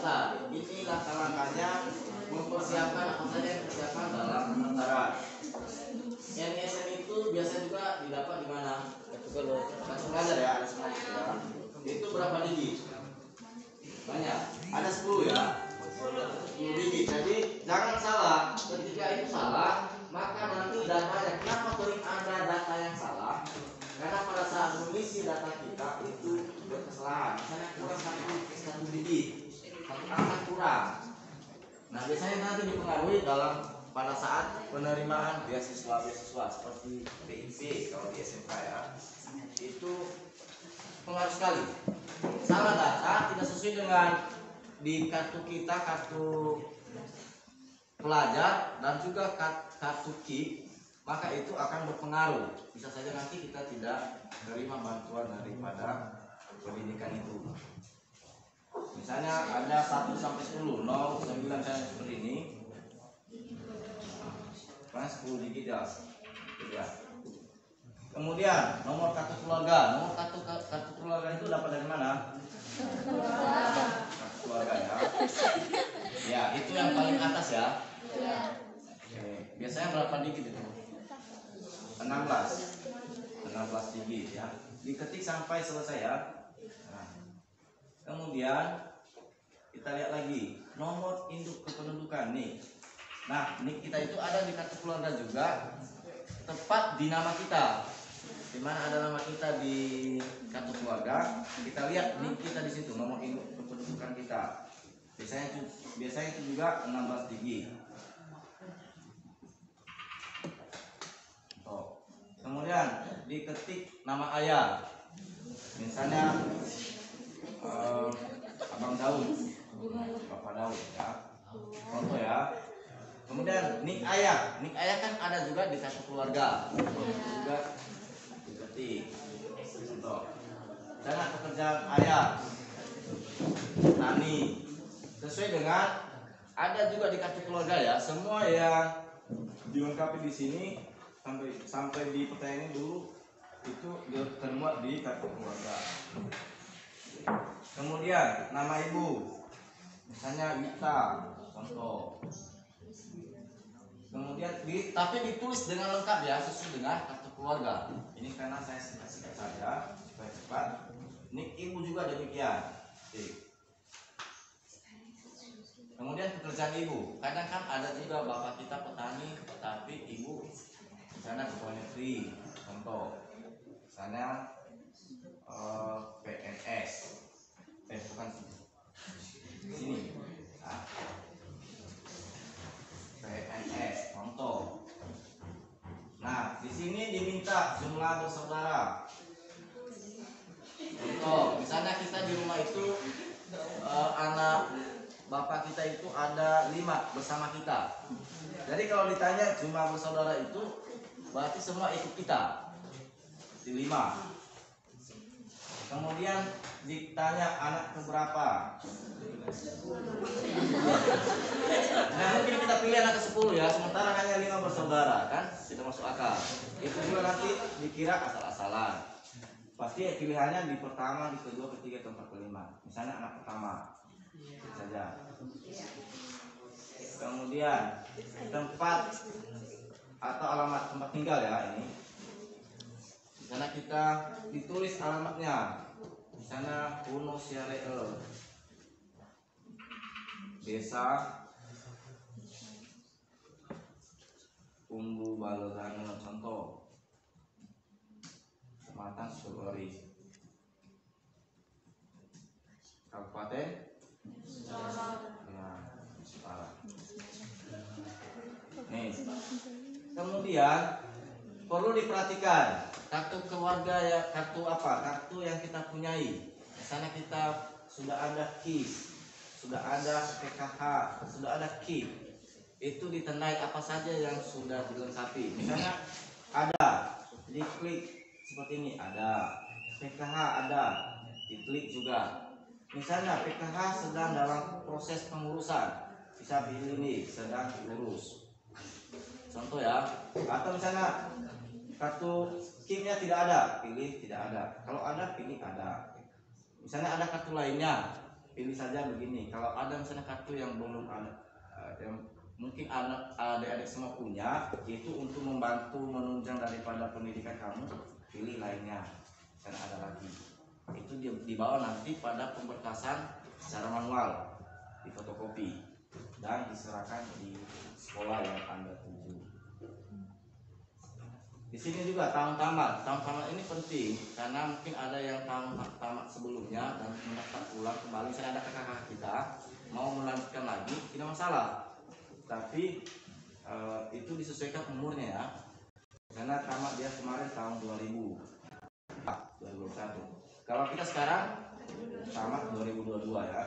daftar. Ini langkah-langkahnya mempersiapkan apa saja yang dipersiapkan dalam pendaftaran. NISN itu biasa juga didapat di mana? Kartu pelajar ya, ada semua ya. Itu berapa digit? Banyak. Ada 10 ya. 10 digit. Jadi jangan salah. Ketika itu salah, maka nanti datanya. Kenapa sering ada data yang salah? Karena pada saat mengisi data kita itu berkesalahan. Misalnya kurang satu digit, satu angka kurang. Nah biasanya nanti dipengaruhi dalam pada saat penerimaan beasiswa seperti PIP kalau di SMK ya, itu pengaruh sekali. Salah data tidak sesuai dengan di kartu kita, kartu pelajar dan juga kartu KIP, maka itu akan berpengaruh. Bisa saja nanti kita tidak menerima bantuan daripada pendidikan itu. Misalnya ada 1 sampai 10, 0, 9 seperti ini. Karena 10 digit ya. Kemudian nomor kartu keluarga. Nomor kartu keluarga itu dapat dari mana? Kartu keluarga ya. Ya, itu yang paling atas ya. Oke. Biasanya berapa digit itu? 16 digit ya. Diketik sampai selesai ya. Nah, kemudian kita lihat lagi nomor induk kependudukan nih. Nah, nik kita itu ada di kartu keluarga juga, tepat di nama kita. Di mana ada nama kita di kartu keluarga, kita lihat nik kita di situ, nomor induk kependudukan kita. Biasanya itu juga 16 digit. Oh. Kemudian diketik nama ayah. Misalnya Abang Daud, Bapak Daud ya. Contoh ya. Kemudian nik ayah kan ada juga di kartu keluarga, juga diketik. Contoh, cara pekerjaan ayah, tani, sesuai dengan ada juga di kartu keluarga ya. Semua yang dilengkapi di sini sampai di pertanyaan ini dulu itu termuat di kartu keluarga. Kemudian nama ibu, misalnya Wita, contoh. Kemudian tapi ditulis dengan lengkap ya, sesuai dengan kartu keluarga. Ini karena saya singkat saja supaya cepat. Nik ibu juga demikian. Kemudian pekerjaan ibu, kadang kan ada juga bapak kita petani, tapi ibu misalnya pegawai negeri, contoh. Misalnya PNS, bukan sini. Nah, PNS, contoh. Nah, di sini diminta jumlah bersaudara. Contoh, misalnya kita di rumah itu anak bapak kita itu ada 5 bersama kita. Jadi kalau ditanya jumlah bersaudara itu berarti semua ikut kita di 5. Kemudian ditanya anak keberapa. Nah mungkin kita pilih anak ke-10 ya, sementara hanya 5 bersaudara kan, tidak masuk akal. Itu juga nanti dikira asal-asalan. Pasti pilihannya di pertama, di kedua, ketiga, keempat, kelima. Misalnya anak pertama saja. Kemudian tempat atau alamat tempat tinggal ya ini. Di sana kita ditulis alamatnya. Di sana Puno Siaree, Desa Umbu Balorano, contoh. Kecamatan Sukori, Kabupaten ya, Jepara. Nih. Kemudian perlu diperhatikan kartu keluarga ya, kartu apa? Kartu yang kita punyai. Misalnya kita sudah ada KIS, sudah ada PKH, sudah ada KIP. Itu ditandai apa saja yang sudah dilengkapi. Misalnya ada, diklik seperti ini ada, PKH ada, diklik juga. Misalnya PKH sedang dalam proses pengurusan, bisa pilih ini sedang diurus. Contoh ya. Atau misalnya kartu KIP-nya tidak ada, pilih tidak ada. Kalau ada, pilih ada. Misalnya ada kartu lainnya, pilih saja begini. Kalau ada misalnya kartu yang belum ada, yang mungkin adik-adik semua punya, itu untuk membantu menunjang daripada pendidikan kamu, pilih lainnya. Karena ada lagi. Itu dibawa nanti pada pemberkasan secara manual, di fotokopi dan diserahkan di sekolah yang Anda tuju. Di sini juga tahun tamat. Tahun tamat ini penting karena mungkin ada yang tahun tamat sebelumnya dan mendaftar ulang kembali. Misalnya ada kakak kita mau melanjutkan lagi, tidak masalah. Tapi itu disesuaikan umurnya ya. Karena tamat dia kemarin tahun 2021. Kalau kita sekarang tamat 2022 ya.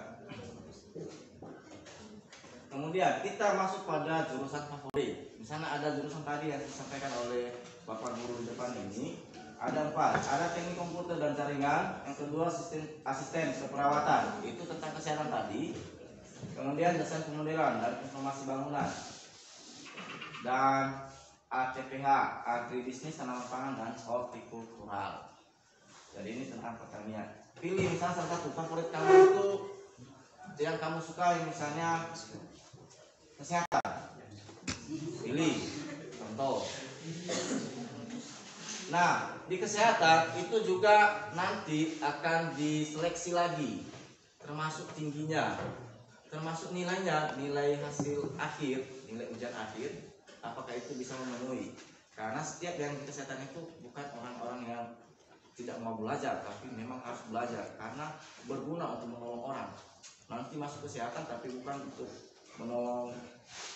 Kemudian kita masuk pada jurusan favorit. Misalnya ada jurusan tadi yang disampaikan oleh Bapak Guru di depan ini. Ada 4. Ada teknik komputer dan jaringan. Yang kedua asisten keperawatan. Itu tentang kesehatan tadi. Kemudian desain pemodelan dan informasi bangunan. Dan ATPH, agribisnis, tanaman pangan dan hortikultural. Jadi ini tentang pertanian. Pilih misalnya salah satu favorit kamu itu yang kamu suka, misalnya kesehatan. Pilih contoh. Nah, di kesehatan itu juga nanti akan diseleksi lagi, termasuk tingginya, termasuk nilainya, nilai hasil akhir, nilai ujian akhir, apakah itu bisa memenuhi. Karena setiap yang di kesehatan itu bukan orang-orang yang tidak mau belajar, tapi memang harus belajar karena berguna untuk menolong orang. Nanti masuk kesehatan tapi bukan untuk menolong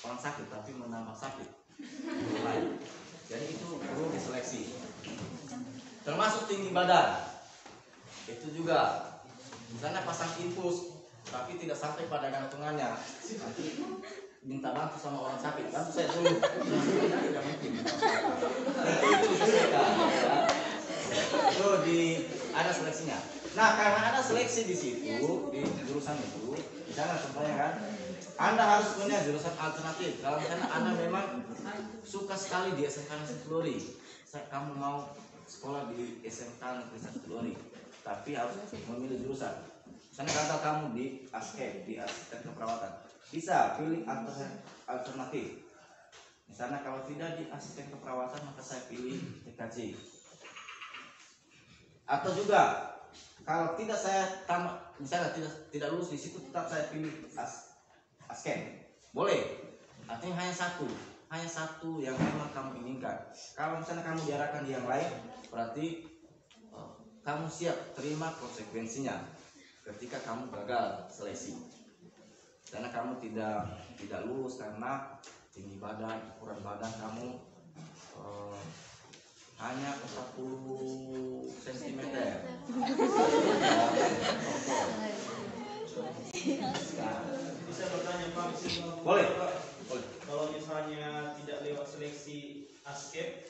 orang sakit, tapi menambah sakit. Jadi itu perlu diseleksi. Termasuk tinggi badan. Itu juga. Misalnya pasang infus tapi tidak sampai pada gantungannya, nanti minta bantu sama orang sakit, bantu saya dulu. Tidak mungkin. Nanti itu disesuaikan. Ya. Itu ada seleksinya. Nah, karena ada seleksi di situ, di jurusan itu, misalnya contohnya kan, Anda harus punya jurusan alternatif. Kalau misalnya Anda memang suka sekali di SMK Negeri Teluri, kamu mau sekolah di SMK Negeri Teluri, tapi harus memilih jurusan. Misalnya kata kamu di ASKE, di asisten keperawatan, bisa pilih alternatif. Misalnya kalau tidak di asisten keperawatan, maka saya pilih TKJ. Atau juga kalau tidak saya tamat, misalnya tidak lulus di situ, tetap saya pilih ASKE. Boleh. Artinya hanya satu yang memang kamu inginkan. Kalau misalnya kamu diarahkan di yang lain, berarti kamu siap terima konsekuensinya ketika kamu gagal seleksi. Karena kamu tidak lulus karena tinggi badan, ukuran badan kamu hanya 40 cm. Bisa bertanya Pak, Boleh. Kalau misalnya tidak lewat seleksi ASKEP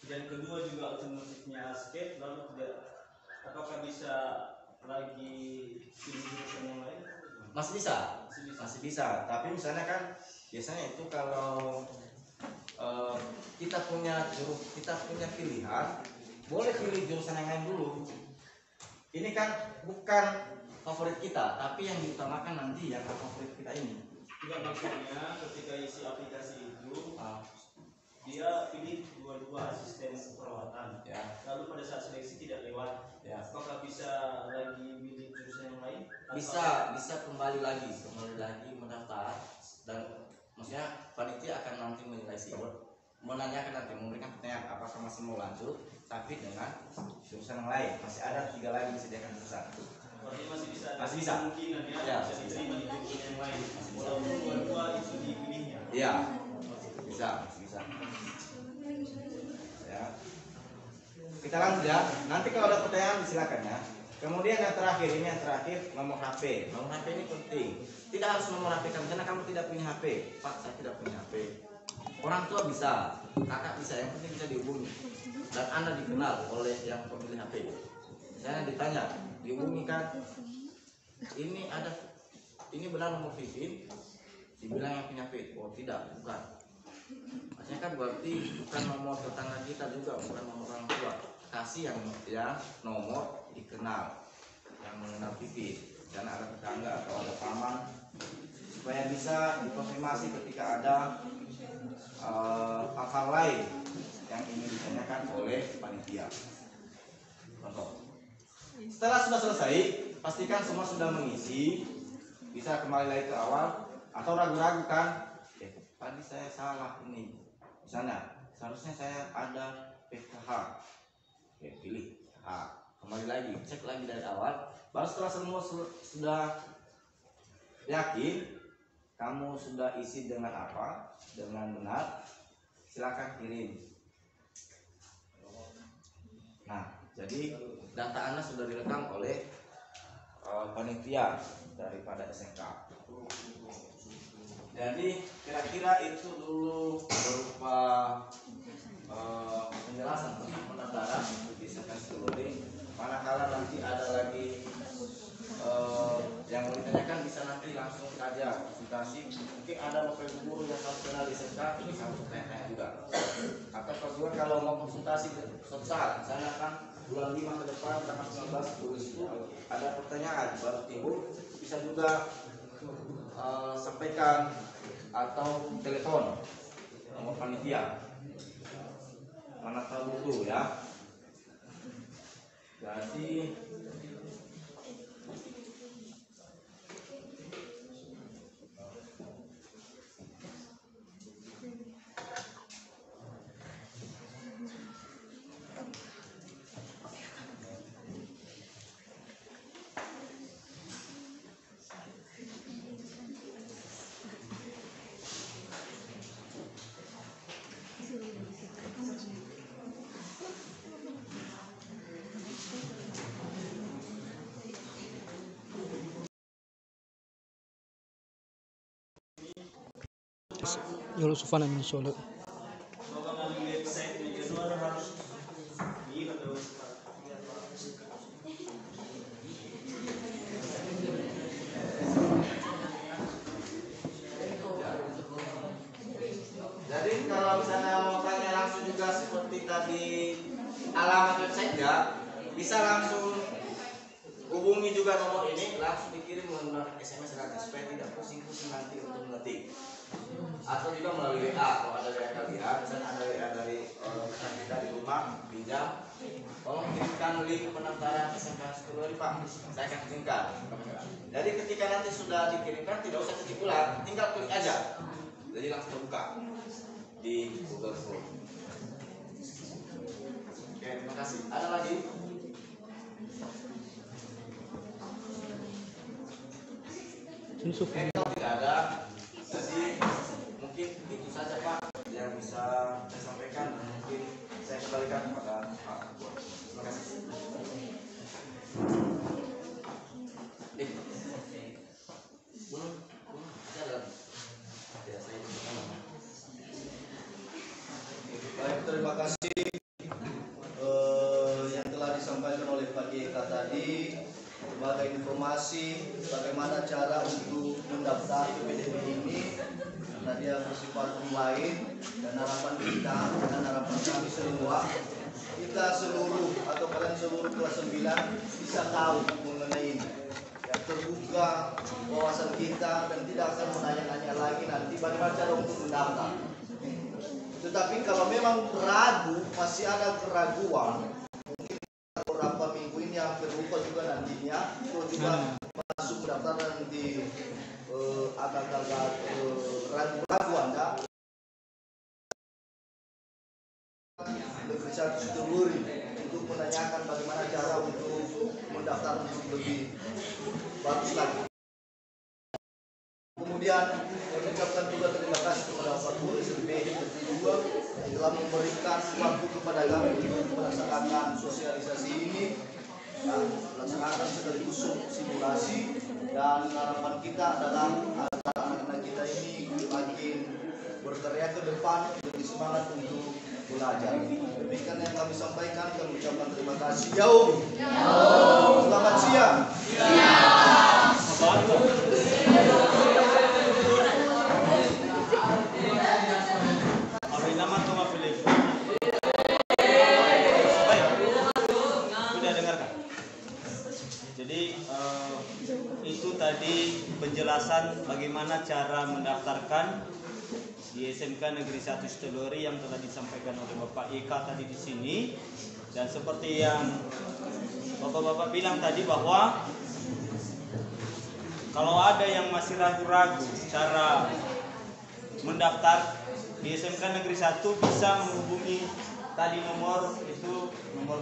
dan kedua juga alternatifnya ASKEP, lalu tidak, apakah bisa lagi pilih jurusan yang lain? Masih bisa. Tapi misalnya kan biasanya itu kalau kita punya pilihan, boleh pilih jurusan yang lain dulu. Ini kan bukan favorit kita, tapi yang diutamakan nanti yang favorit kita ini. Tidak, maksudnya ketika isi aplikasi itu dia pilih dua asisten perawatan, ya. Lalu pada saat seleksi tidak lewat, Ya. apakah bisa lagi pilih jurusan yang lain? Bisa kembali lagi mendaftar, dan maksudnya panitia akan nanti menilai menanyakan nanti, memberikan pertanyaan apakah masih mau lanjut, tapi dengan jurusan yang lain. Masih ada 3 lagi disediakan jurusan. Berarti masih bisa. Kemungkinan ya, bisa diterima di jurusan yang lain. Walaupun dua itu dipilihnya. Iya, bisa. Ya. Kita lanjut ya. Nanti kalau ada pertanyaan silakan ya. Kemudian yang terakhir, nomor HP. Nomor HP ini penting. Tidak harus nomor HP kamu, karena kamu tidak punya HP. Pak, saya tidak punya HP. Orang tua bisa, kakak bisa, yang penting bisa dihubungi. Dan Anda dikenal oleh yang pemilik HP. Saya ditanya, dihubungi kan? Ini benar nomor Vivin? Dibilang yang punya HP. Oh tidak, bukan. Maksudnya kan berarti bukan nomor tetangga kita juga, bukan nomor orang tua. Kasih yang nomor dikenal, yang mengenal Vivin. karena ada tetangga atau ada paman, supaya bisa dikonfirmasi ketika ada hal-hal lain yang ingin ditanyakan oleh panitia. Contoh, setelah sudah selesai, pastikan semua sudah mengisi, bisa kembali lagi ke awal, atau ragu-ragu kan, tadi saya salah ini, misalnya seharusnya saya ada PKH, pilih PKH, kembali lagi, cek lagi dari awal, baru setelah semua sudah yakin kamu sudah isi dengan apa, dengan benar, silakan kirim. Nah, jadi data Anda sudah direkam oleh panitia daripada SMK. Jadi kira-kira itu dulu berupa penjelasan tentang pendaftaran di semester ini. Manakala nanti ada lagi yang mau ditanyakan, bisa nanti langsung saja konsultasi. Mungkin ada bapak ibu guru yang harus kenal di SMK, bisa langsung tanya juga. Atau juga kalau mau konsultasi suatu saat, misalnya kan bulan 5 ke depan tanggal 19 tulis itu ada pertanyaan baru timbul, bisa juga sampaikan atau telepon nomor panitia, mana tahu itu ya. Jadi Yolo Sufana min Solo. Kalau ngambil website di Januari harus gila tuh. jadi kalau misalnya mau tanya langsung juga seperti tadi alamat website ya, bisa langsung hubungi juga nomor ini, langsung dikirim menggunakan SMS gratis supaya tidak pusing-pusing nanti untuk mengetik. Atau juga melalui WA, kalau ada WA kalian, misalnya ada WA dari rekan kita di rumah, pinjam, tolong kirimkan link pendaftaran SMK Sekolah Pak, saya akan kirimkan. Jadi ketika nanti sudah dikirimkan, tidak usah ketik ulang, tinggal klik aja, jadi langsung terbuka di Google Chrome. Oke, terima kasih. Ada lagi? Oke, kalau tidak ada, jadi mungkin itu saja Pak yang bisa saya sampaikan, dan mungkin saya kembalikan kepada Pak Ketua. Terima kasih. Baik, terima kasih yang telah disampaikan oleh Pak JK tadi sebagai informasi bagaimana cara untuk mendaftar PPDB ini, karena dia bersifat online, dan harapan kita dan harapan kami semua, kita seluruh atau kalian seluruh kelas 9 bisa tahu mengenai ini, ya, terbuka wawasan kita dan tidak akan menanya-nanya lagi nanti bagaimana cara untuk mendaftar. Tetapi kalau memang ragu, masih ada keraguan, mungkin beberapa minggu ini yang terbuka juga nantinya, itu juga masuk pendaftaran di agak-agak ragu-ragu Anda, lebih satu dulu untuk menanyakan bagaimana cara untuk mendaftar untuk lebih bagus lagi. Kemudian mengucapkan juga terima kasih kepada Pak Guru SMB kedua yang telah memberikan waktu kepada kami untuk melaksanakan sosialisasi ini dan melaksanakan sekaligus simulasi, dan harapan kita adalah agar anak-anak kita ini makin berkarya ke depan, lebih semangat untuk belajar. Demikian yang kami sampaikan, kami ucapkan terima kasih. Selamat siang. Jadi itu tadi penjelasan bagaimana cara mendaftarkan di SMK Negeri 1 Sidoarjo yang telah disampaikan oleh Bapak Eka tadi di sini. Dan seperti yang Bapak-bapak bilang tadi bahwa kalau ada yang masih ragu-ragu cara mendaftar di SMK Negeri 1 bisa menghubungi tadi nomor itu, nomor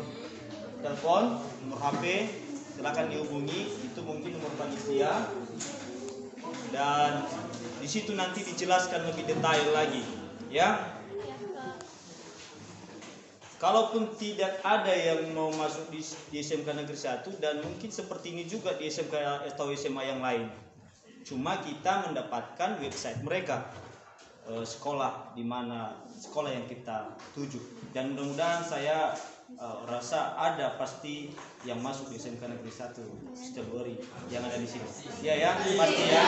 telepon, nomor HP, silakan dihubungi, itu mungkin nomor panitia. Dan di situ nanti dijelaskan lebih detail lagi, ya. Kalaupun tidak ada yang mau masuk di SMK Negeri 1 dan mungkin seperti ini juga di SMK atau SMA yang lain. Cuma kita mendapatkan website mereka, sekolah di mana sekolah yang kita tuju. Dan mudah-mudahan saya rasa ada pasti yang masuk di SMK Negeri 1 Sidoarjo yang ada di sini. Ya, pasti ya.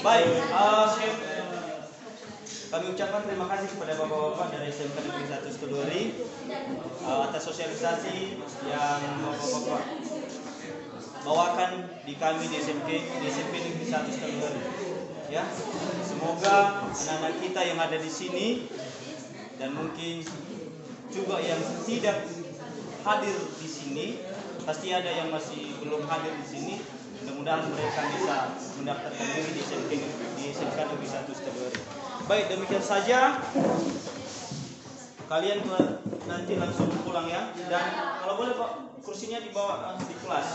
Baik, kami ucapkan terima kasih kepada bapak-bapak dari SMK Negeri 1 Sidoarjo atas sosialisasi yang bapak-bapak bawakan di kami di SMP Negeri 1 Sidoarjo. Ya, semoga anak-anak kita yang ada di sini dan mungkin juga yang tidak hadir di sini, pasti ada yang masih belum hadir di sini. Mudah-mudahan mereka bisa mendaftarkan diri di SMK Negeri 1 Sidoarjo. Baik, demikian saja. Kalian nanti langsung pulang ya. Dan kalau boleh Pak, kursinya dibawa di kelas.